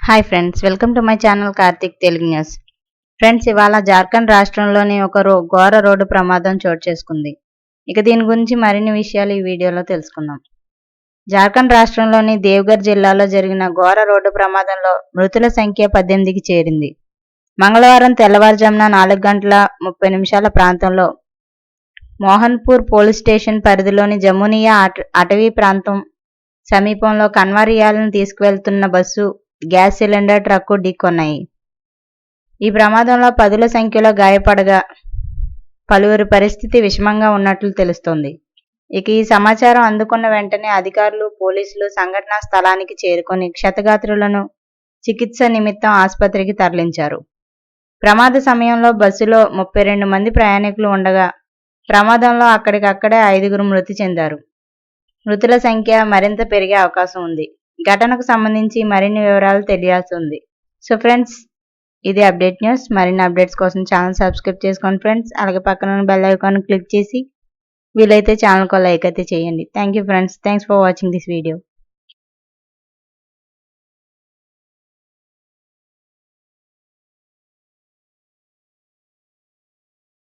Hi friends, welcome to my channel Karthik Telugu news. Friends, ఇవాళ జార్ఖండ్ రాష్ట్రంలోని ఒక ఘోర రోడ్డు ప్రమాదం చోటు చేసుకుంది. ఇక దీని గురించి మరిన్ని విషయాలు ఈ వీడియోలో తెలుసుకుందాం. జార్ఖండ్ రాష్ట్రంలోని దేవఘర్ జిల్లాలో జరిగిన ఘోర రోడ్డు ప్రమాదంలో మృతుల సంఖ్య 18కి చేరింది. మంగళవారం తెల్లవారుజామున 4:30 ప్రాంతంలో మోహన్పూర్ పోలీస్ స్టేషన్ పరిధిలోని జమునియా అటవీ ప్రాంతం సమీపంలో కన్వారియాలను తీసుకువెళ్తున్న బస్సు, గ్యాస్ సిలిండర్ ట్రక్కు ఢీకొన్నాయి. ఈ ప్రమాదంలో పదుల సంఖ్యలో గాయపడగా పలువురి పరిస్థితి విషమంగా ఉన్నట్లు తెలుస్తోంది. ఇక ఈ సమాచారం అందుకున్న వెంటనే అధికారులు, పోలీసులు సంఘటనా స్థలానికి చేరుకొని క్షతగాత్రులను చికిత్స నిమిత్తం ఆసుపత్రికి తరలించారు. ప్రమాద సమయంలో బస్సులో 32 మంది ప్రయాణికులు ఉండగా ప్రమాదంలో అక్కడికక్కడే 5గురు మృతి చెందారు. మృతుల సంఖ్య మరింత పెరిగే అవకాశం ఉంది. ఘటనకు సంబంధించి మరిన్ని వివరాలు తెలియాల్సి ఉంది. సో ఫ్రెండ్స్, ఇది అప్డేట్ న్యూస్. మరిన్ని అప్డేట్స్ కోసం ఛానల్ సబ్స్క్రైబ్ చేసుకోండి ఫ్రెండ్స్. అలాగే పక్కన ఉన్న బెల్ ఐకాన్ క్లిక్ చేసి వీలైతే ఛానల్కి లైక్ అయితే చేయండి. Thank you friends. Thanks for watching this video.